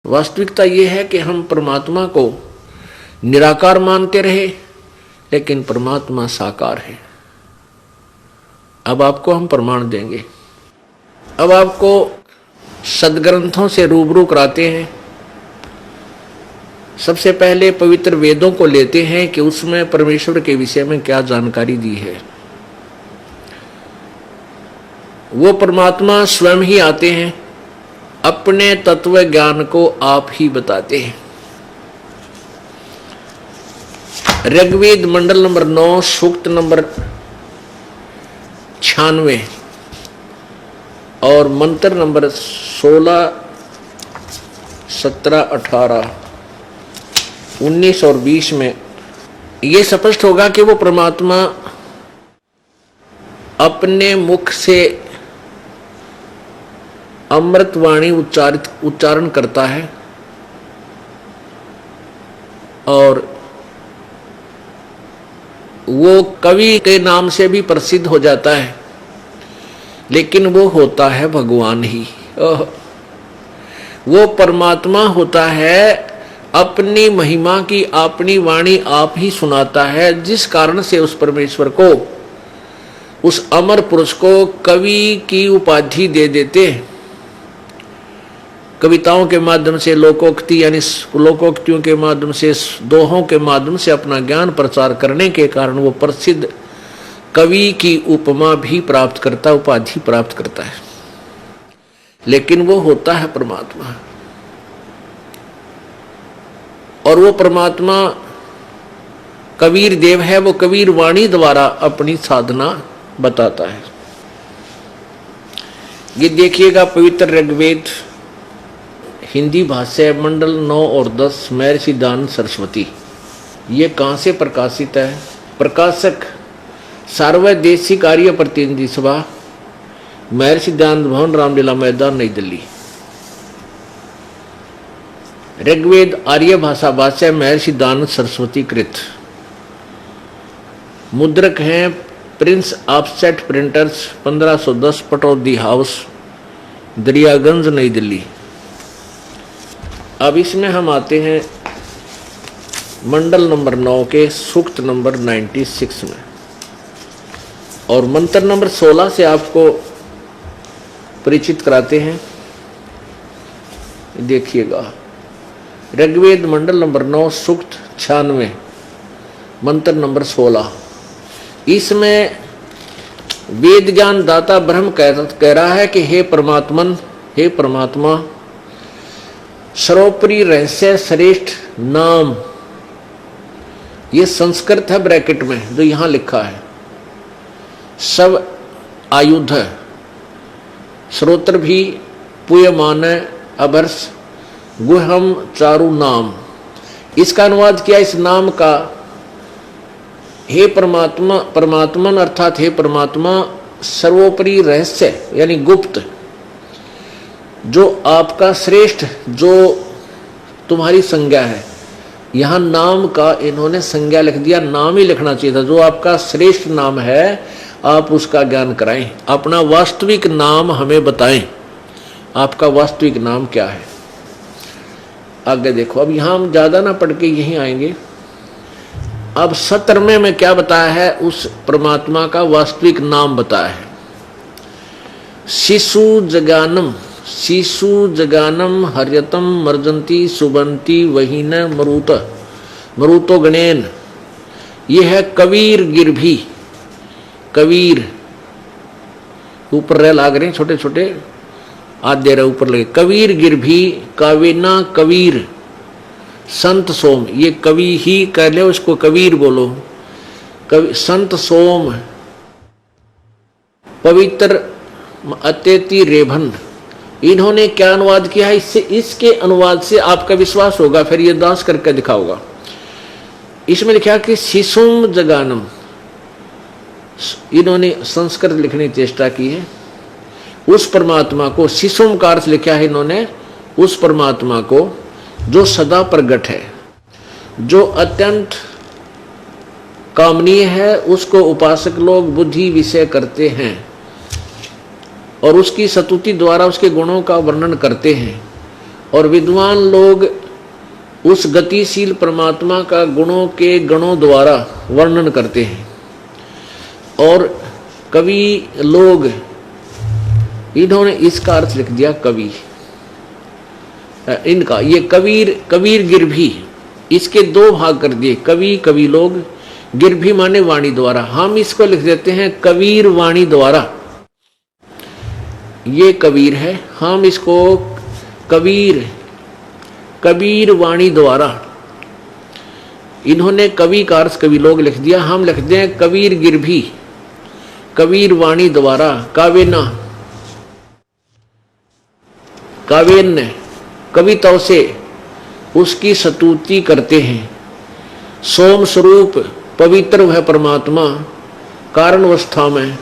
वास्तविकता ये है कि हम परमात्मा को निराकार मानते रहे, लेकिन परमात्मा साकार है। अब आपको हम प्रमाण देंगे। अब आपको सदग्रंथों से रूबरू कराते हैं। सबसे पहले पवित्र वेदों को लेते हैं कि उसमें परमेश्वर के विषय में क्या जानकारी दी है। वो परमात्मा स्वयं ही आते हैं, अपने तत्व ज्ञान को आप ही बताते हैं। ऋग्वेद मंडल नंबर 9 सूक्त नंबर 96 और मंत्र नंबर 16, 17, 18, 19 और 20 में ये स्पष्ट होगा कि वो परमात्मा अपने मुख से अमृतवाणी उच्चारण करता है और वो कवि के नाम से भी प्रसिद्ध हो जाता है, लेकिन वो होता है भगवान ही। वो परमात्मा होता है, अपनी महिमा की अपनी वाणी आप ही सुनाता है, जिस कारण से उस परमेश्वर को, उस अमर पुरुष को कवि की उपाधि दे देते हैं। कविताओं के माध्यम से, लोकोक्ति यानी लोकोक्तियों के माध्यम से, दोहों के माध्यम से अपना ज्ञान प्रचार करने के कारण वो प्रसिद्ध कवि की उपमा भी प्राप्त करता, उपाधि प्राप्त करता है। लेकिन वो होता है परमात्मा, और वो परमात्मा कबीर देव है। वो कबीर वाणी द्वारा अपनी साधना बताता है। ये देखिएगा पवित्र ऋग्वेद हिंदी भाष्य मंडल 9 और 10 महर्षि दयानंद सरस्वती। ये कहाँ से प्रकाशित है? प्रकाशक सार्वदेशिक आर्य प्रतिनिधि सभा, महर्षि दयानंद भवन, रामलीला मैदान, नई दिल्ली। ऋग्वेद आर्य भाषा भाष्य महर्षि दयानंद सरस्वती कृत। मुद्रक हैं Prince offset printers, 1510 Pataudi house, Daryaganj, नई दिल्ली। अब इसमें हम आते हैं मंडल नंबर 9 के सूक्त नंबर 96 में, और मंत्र नंबर 16 से आपको परिचित कराते हैं। देखिएगा ऋग्वेद मंडल नंबर 9 सूक्त 96 मंत्र नंबर 16। इसमें वेद ज्ञान दाता ब्रह्म कह रहा है कि हे परमात्मन, हे परमात्मा, सर्वोपरि रहस्य श्रेष्ठ नाम, ये संस्कृत है ब्रैकेट में जो यहां लिखा है, सब आयुध है, श्रोत्र भी पुयमान अभर्ष गुहम चारु नाम। इसका अनुवाद किया इस नाम का, हे परमात्मा, परमात्मन अर्थात हे परमात्मा, सर्वोपरि रहस्य यानी गुप्त, जो आपका श्रेष्ठ, जो तुम्हारी संज्ञा है। यहां नाम का इन्होंने संज्ञा लिख दिया, नाम ही लिखना चाहिए था। जो आपका श्रेष्ठ नाम है, आप उसका ज्ञान कराएं, अपना वास्तविक नाम हमें बताएं। आपका वास्तविक नाम क्या है? आगे देखो। अब यहां हम ज्यादा ना पढ़ के यहीं आएंगे। अब 17वें में क्या बताया है? उस परमात्मा का वास्तविक नाम बताया है। शिशु जगानम, शिशु जगानम हर्यतम मर्जंती सुबंती वहीन मरुत मरुतो गणेन। ये है कबीर गिरभी। कबीर ऊपर रह लाग रहे छोटे छोटे आधे रहे ऊपर लगे। कबीर गिरभी कावेना कबीर संत सोम। ये कवि ही कह ले, उसको कबीर बोलो। संत सोम पवित्र अत्यति रेभन। इन्होंने क्या अनुवाद किया है? इससे, इसके अनुवाद से आपका विश्वास होगा, फिर ये दास करके दिखाओगा। इसमें लिखा कि शिशुम जगानम, इन्होंने संस्कृत लिखने की चेष्टा की है। उस परमात्मा को, शिशुम का अर्थ लिखा है इन्होंने उस परमात्मा को जो सदा प्रगट है, जो अत्यंत कामनीय है, उसको उपासक लोग बुद्धि विषय करते हैं और उसकी स्तुति द्वारा उसके गुणों का वर्णन करते हैं। और विद्वान लोग उस गतिशील परमात्मा का गुणों के गणों द्वारा वर्णन करते हैं। और कवि लोग, इन्होंने इसका अर्थ लिख दिया कवि। इनका ये कबीर गिरभी, इसके दो भाग कर दिए, कवि कवि लोग, गिरभी माने वाणी द्वारा। हम इसको लिख देते हैं कबीर वाणी द्वारा। ये कबीर है, हम इसको कबीर वाणी द्वारा। इन्होंने कवि का अर्थ कवि लोग लिख दिया, हम लिख दें कबीर गिरभी, कबीर वाणी द्वारा। काव्यन्य कविताओं से उसकी स्तुति करते हैं। सोम स्वरूप पवित्र वह परमात्मा कारणवस्था में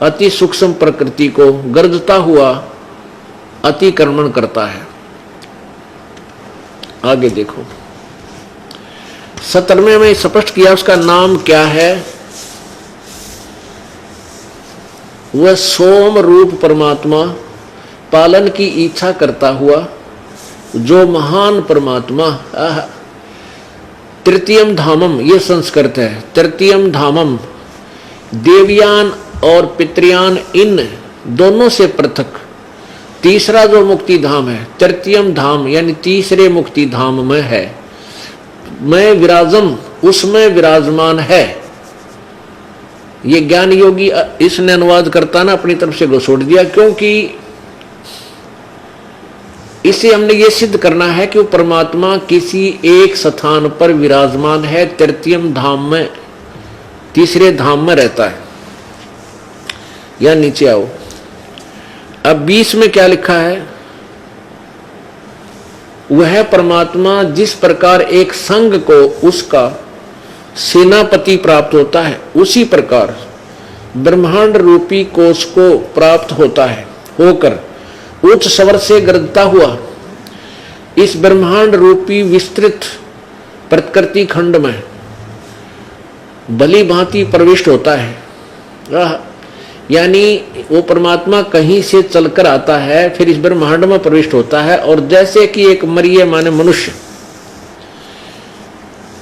अति सूक्ष्म प्रकृति को गर्जता हुआ अतिक्रमण करता है। आगे देखो 17वें में स्पष्ट किया उसका नाम क्या है। वह सोम रूप परमात्मा पालन की इच्छा करता हुआ जो महान परमात्मा, तृतीयम धामम, ये संस्कृत है, तृतीयम धामम, देवयान और पितृयान इन दोनों से पृथक तीसरा जो मुक्ति धाम है, तृतीयम धाम यानी तीसरे मुक्ति धाम में है, मैं विराजम, उसमें विराजमान है। ये ज्ञान योगी इसने अनुवाद करता ना अपनी तरफ से घोषोड़ दिया, क्योंकि इसे हमने ये सिद्ध करना है कि वो परमात्मा किसी एक स्थान पर विराजमान है, तृतीयम धाम में, तीसरे धाम में रहता है। या नीचे आओ, अब 20 में क्या लिखा है। वह परमात्मा जिस प्रकार एक संघ को उसका सेनापति प्राप्त होता है, उसी प्रकार ब्रह्मांड रूपी कोश को प्राप्त होता है, होकर उच्च स्वर से गरजता हुआ इस ब्रह्मांड रूपी विस्तृत प्रकृति खंड में भली भांति प्रविष्ट होता है। यानी वो परमात्मा कहीं से चलकर आता है, फिर इस ब्रह्मांड में प्रविष्ट होता है, और जैसे कि एक मरिय माने मनुष्य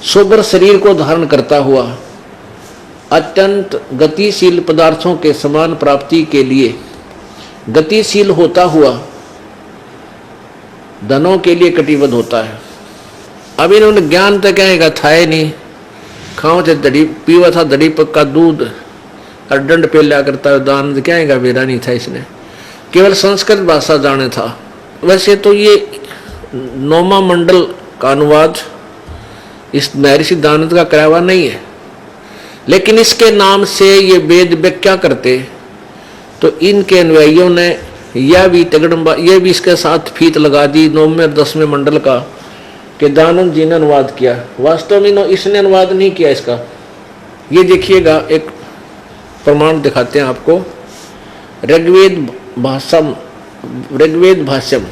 सोबर शरीर को धारण करता हुआ अत्यंत गतिशील पदार्थों के समान प्राप्ति के लिए गतिशील होता हुआ धनों के लिए कटिबद्ध होता है। अब इन्होंने ज्ञान तो कहेगा था ही नहीं, खाओ से दड़ी पीवा था, दड़ी पक्का दूध और दंड पे लिया करता है, दान कहेगा वेरा नहीं था, इसने केवल संस्कृत भाषा जाने था। वैसे तो ये 9वां मंडल का अनुवाद इस महर्षि दानंद का कराया हुआ नहीं है, लेकिन इसके नाम से ये वेद व्याख्या करते तो इनके अनुयायियों ने यह भी तगड़म्बा, ये भी इसके साथ फीत लगा दी 9वें और 10वें मंडल का कि दानंद जी ने अनुवाद किया। वास्तव में इसने अनुवाद नहीं किया इसका। ये देखिएगा, एक प्रमाण दिखाते हैं आपको। ऋग्वेद भाष्यम,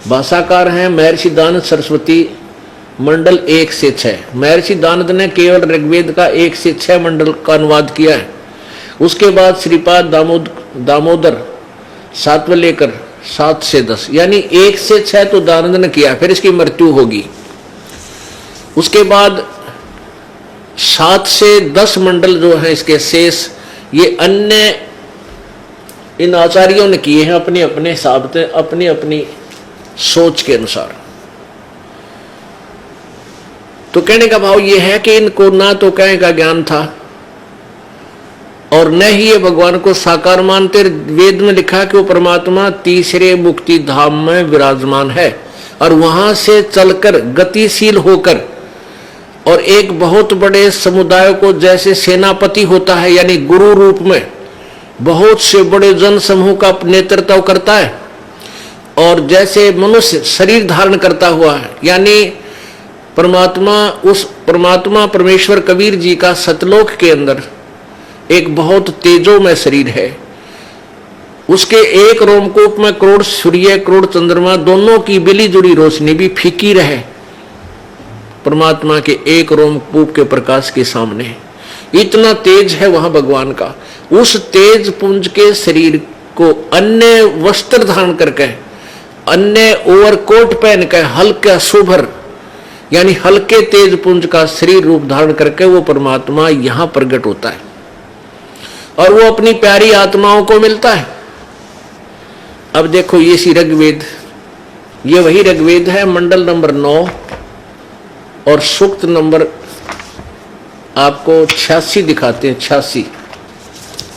भाषाकार हैं महर्षि दानंद सरस्वती, मंडल 1 से 6। महर्षि दानंद ने केवल ऋग्वेद का 1 से 6 मंडल का अनुवाद किया है। उसके बाद श्रीपाद दामोदर 7वें लेकर 7 से 10, यानी 1 से 6 तो दानंद ने किया, फिर इसकी मृत्यु होगी। उसके बाद 7 से 10 मंडल जो है इसके शेष, ये अन्य इन आचार्यों ने किए हैं अपने अपने हिसाब से, अपनी अपनी सोच के अनुसार। तो कहने का भाव यह है कि इनको ना तो कहने का ज्ञान था और न ही ये भगवान को साकार मानते। वेद में लिखा कि वो परमात्मा तीसरे मुक्ति धाम में विराजमान है और वहां से चलकर गतिशील होकर और एक बहुत बड़े समुदाय को जैसे सेनापति होता है, यानी गुरु रूप में बहुत से बड़े जन समूह का नेतृत्व करता है, और जैसे मनुष्य शरीर धारण करता हुआ है, यानी परमात्मा परमेश्वर कबीर जी का सतलोक के अंदर एक बहुत तेजोमय शरीर है। उसके एक रोमकूप में करोड़ सूर्य करोड़ चंद्रमा दोनों की बिली जुड़ी रोशनी भी फीकी रहे परमात्मा के एक रोमकूप के प्रकाश के सामने। इतना तेज है वहां भगवान का। उस तेज पुंज के शरीर को अन्य वस्त्र धारण करके अन्य ओवरकोट पहन कर हल्का सुभर यानी हल्के तेज पुंज का शरीर रूप धारण करके वो परमात्मा यहां प्रकट होता है और वो अपनी प्यारी आत्माओं को मिलता है। अब देखो ये सी ऋग्वेद, ये वही ऋग्वेद है, मंडल नंबर 9 और सूक्त नंबर आपको 86 दिखाते हैं। 86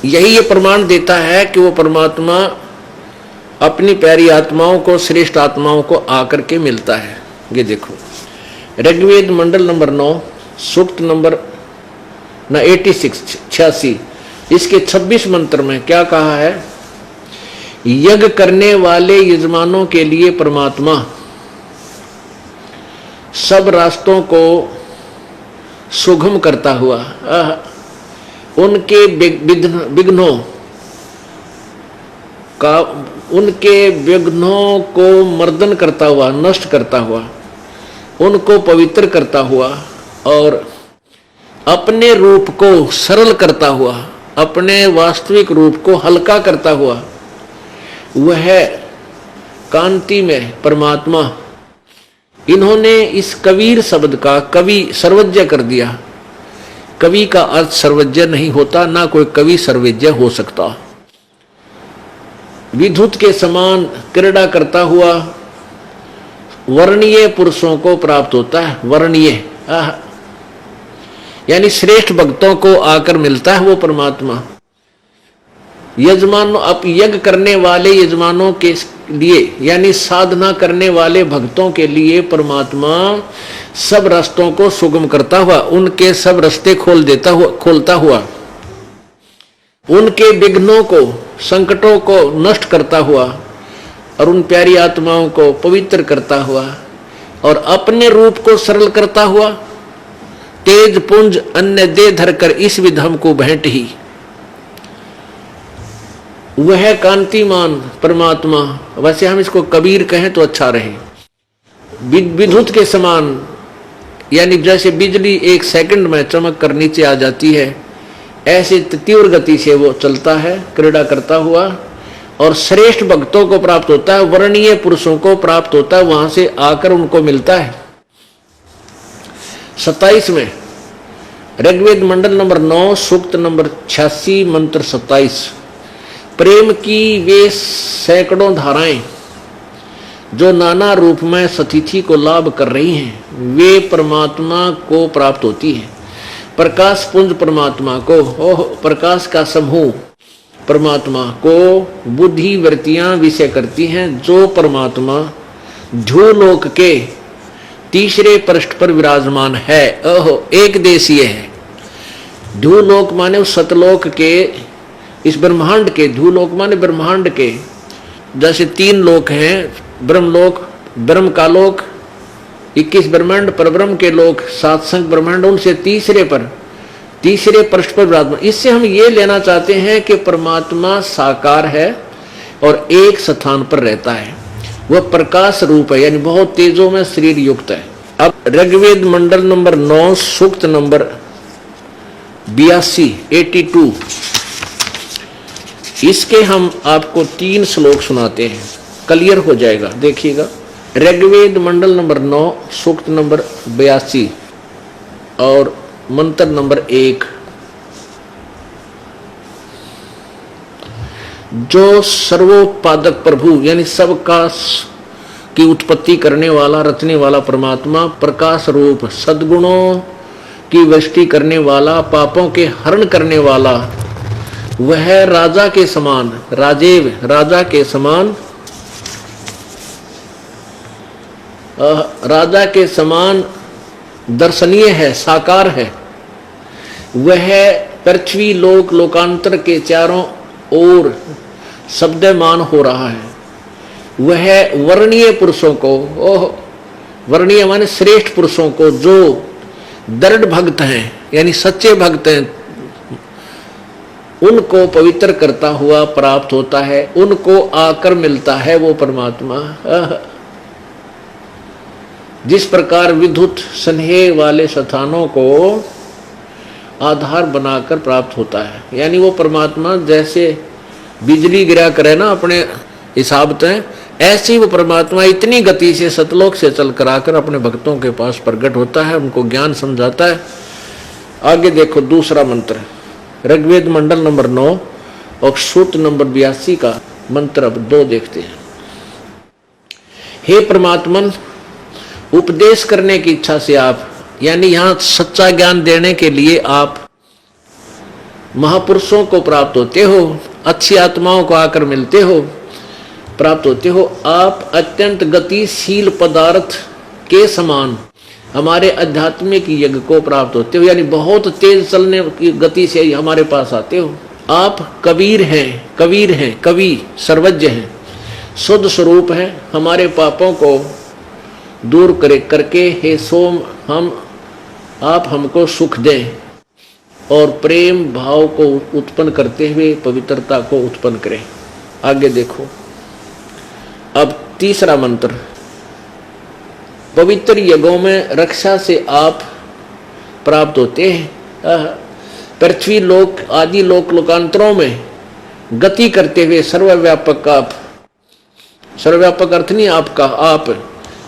यही ये प्रमाण देता है कि वो परमात्मा अपनी प्यारी आत्माओं को, श्रेष्ठ आत्माओं को आकर के मिलता है। ये देखो ऋग्वेद मंडल नंबर 9 सूक्त नंबर 86 इसके 26 मंत्र में क्या कहा है? यज्ञ करने वाले यजमानों के लिए परमात्मा सब रास्तों को सुगम करता हुआ, उनके विघ्नों को मर्दन करता हुआ, नष्ट करता हुआ, उनको पवित्र करता हुआ और अपने रूप को सरल करता हुआ, अपने वास्तविक रूप को हल्का करता हुआ, वह कांति में परमात्मा। इन्होंने इस कबीर शब्द का कवि सर्वज्ञ कर दिया। कवि का अर्थ सर्वज्ञ नहीं होता, ना कोई कवि सर्वज्ञ हो सकता। विद्युत के समान क्रीड़ा करता हुआ वर्णीय पुरुषों को प्राप्त होता है। वर्णीय यानी श्रेष्ठ भक्तों को आकर मिलता है वो परमात्मा। यजमानों, अब यज्ञ करने वाले यजमानों के लिए यानी साधना करने वाले भक्तों के लिए परमात्मा सब रास्तों को सुगम करता हुआ, उनके सब रास्ते खोलता हुआ, उनके विघ्नों को, संकटों को नष्ट करता हुआ और उन प्यारी आत्माओं को पवित्र करता हुआ और अपने रूप को सरल करता हुआ, तेज पुंज अन्य दे धरकर इस विधम को भेंट ही। वह कांतिमान परमात्मा, वैसे हम इसको कबीर कहें तो अच्छा रहे, विद्युत के समान यानी जैसे बिजली एक सेकंड में चमक कर नीचे आ जाती है, ऐसे तीव्र गति से वो चलता है, क्रीड़ा करता हुआ और श्रेष्ठ भक्तों को प्राप्त होता है, वर्णीय पुरुषों को प्राप्त होता है, वहां से आकर उनको मिलता है। 27 में ऋग्वेद मंडल नंबर 9 सूक्त नंबर 86 मंत्र 27। प्रेम की वे सैकड़ों धाराएं जो नाना रूप में सतिथि को लाभ कर रही हैं, वे परमात्मा को प्राप्त होती हैं। प्रकाश पुंज परमात्मा को, प्रकाश का समूह परमात्मा को बुद्धि वृत्तियां विषय करती हैं, जो परमात्मा ध्रुवलोक के तीसरे पृष्ठ पर विराजमान है। एक देशीय है। ध्रुवलोक माने उस सतलोक के, इस ब्रह्मांड के, ध्रुवलोक माने ब्रह्मांड के, जैसे 3 लोक हैं, ब्रह्मलोक, ब्रह्म का लोक, 21 ब्रह्मांड, परब्रह्म के लोक, 7 संख्य ब्रह्मांड, उनसे तीसरे पृष्ठ पर विराजमान। इससे हम ये लेना चाहते हैं कि परमात्मा साकार है और एक स्थान पर रहता है, वह प्रकाश रूप है, यानी बहुत तेजों में शरीर युक्त है। अब ऋग्वेद मंडल नंबर 9 सूक्त नंबर 82 इसके हम आपको 3 श्लोक सुनाते हैं, क्लियर हो जाएगा। देखिएगा ऋग्वेद मंडल नंबर 9 सूक्त नंबर 82 और मंत्र नंबर 1। जो सर्वोत्पादक प्रभु यानी सबका की उत्पत्ति करने वाला, रचने वाला परमात्मा, प्रकाश रूप, सद्गुणों की वृष्टि करने वाला, पापों के हरण करने वाला, वह राजा के समान, राजेव राजा के समान, राजा के समान दर्शनीय है, साकार है। वह पृथ्वी लोक लोकांतर के चारों ओर शब्दमान हो रहा है। वह वर्णीय पुरुषों को, वर्णीय माने श्रेष्ठ पुरुषों को, जो दृढ़ भक्त हैं यानी सच्चे भक्त हैं, उनको पवित्र करता हुआ प्राप्त होता है, उनको आकर मिलता है वो परमात्मा। जिस प्रकार विद्युत स्नेह वाले स्थानों को आधार बनाकर प्राप्त होता है, यानी वो परमात्मा जैसे बिजली गिरा करे ना अपने हिसाब से, ऐसे ही वो परमात्मा इतनी गति से सतलोक से चलकर आकर अपने भक्तों के पास प्रकट होता है, उनको ज्ञान समझाता है। आगे देखो दूसरा मंत्र, ऋग्वेद मंडल नंबर 9 और सूत्र नंबर 82 का मंत्र अब 2 देखते हैं। हे परमात्मन, उपदेश करने की इच्छा से आप, यानी यहां सच्चा ज्ञान देने के लिए आप महापुरुषों को प्राप्त होते हो, अच्छी आत्माओं को आकर मिलते हो, प्राप्त होते हो। आप अत्यंत गतिशील पदार्थ के समान हमारे आध्यात्मिक यज्ञ को प्राप्त होते हो, यानी बहुत तेज चलने की गति से हमारे पास आते हो। आप कबीर हैं, कवि सर्वज्ञ हैं, शुद्ध स्वरूप हैं। हमारे पापों को दूर करके हे सोम आप हमको सुख दें और प्रेम भाव को उत्पन्न करते हुए पवित्रता को उत्पन्न करें। आगे देखो अब तीसरा मंत्र, पवित्र यज्ञों में रक्षा से आप प्राप्त होते हैं। पृथ्वी लोक आदि लोकांतरों में गति करते हुए सर्वव्यापक आप, सर्वव्यापक अर्थ नहीं आपका, आप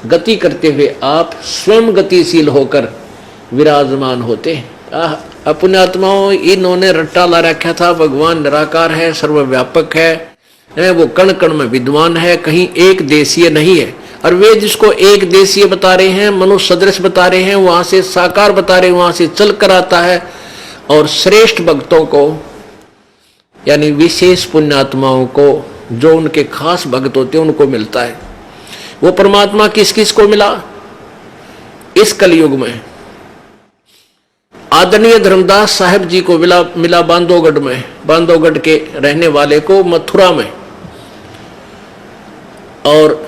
गति करते हुए आप स्वयं गतिशील होकर विराजमान होते हैं। अपने आत्माओं इन्होंने रट्टा ला रखा था, भगवान निराकार है, सर्वव्यापक है, वो कण कण में विद्वान है, कहीं एक देशीय नहीं है। और वे जिसको एक देशीय बता रहे हैं, मनुष्य सदृश बता रहे हैं, वहां से साकार बता रहे हैं, वहां से चल कर आता है और श्रेष्ठ भक्तों को, यानी विशेष पुण्यात्माओं को, जो उनके खास भक्त होते हैं, उनको मिलता है। वो परमात्मा किस किस को मिला इस कलयुग में? आदरणीय धर्मदास साहब जी को मिला बांधवगढ़ में, बांधवगढ़ के रहने वाले को मथुरा में, और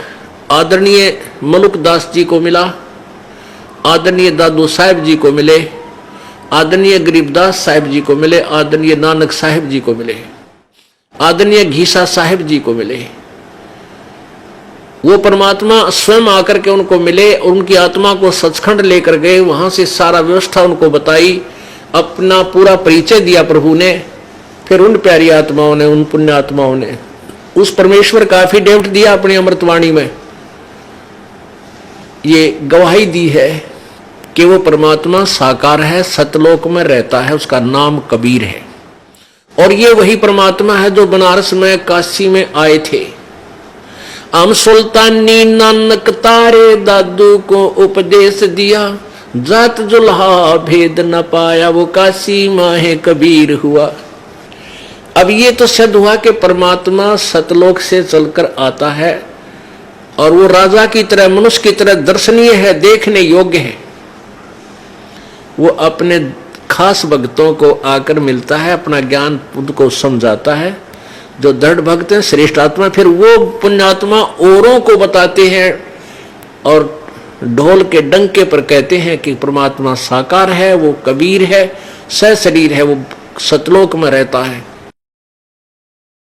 आदरणीय मलुकदास जी को मिला, आदरणीय दादू साहब जी को मिले, आदरणीय गरीबदास साहब जी को मिले, आदरणीय नानक साहब जी को मिले, आदरणीय घीसा साहब जी को मिले। वो परमात्मा स्वयं आकर के उनको मिले और उनकी आत्मा को सचखंड लेकर गए, वहां से सारा व्यवस्था उनको बताई, अपना पूरा परिचय दिया प्रभु ने। फिर उन प्यारी आत्माओं ने, उन पुण्य आत्माओं ने उस परमेश्वर का एफिडेविट दिया अपनी अमृतवाणी में, ये गवाही दी है कि वो परमात्मा साकार है, सतलोक में रहता है, उसका नाम कबीर है। और ये वही परमात्मा है जो बनारस में, काशी में आए थे। हम सुल्तानी नानक तारे दादू को उपदेश दिया, जात जुल्हा भेद न पाया, वो काशी माहे कबीर हुआ। अब ये तो सिद्ध हुआ कि परमात्मा सतलोक से चलकर आता है और वो राजा की तरह, मनुष्य की तरह दर्शनीय है, देखने योग्य है। वो अपने खास भक्तों को आकर मिलता है, अपना ज्ञान उनको समझाता है, जो दृढ़ भक्त हैं, श्रेष्ठ आत्मा। फिर वो पुण्यात्मा औरों को बताते हैं और ढोल के डंके पर कहते हैं कि परमात्मा साकार है, वो कबीर है, सशरीर है, वो सतलोक में रहता है।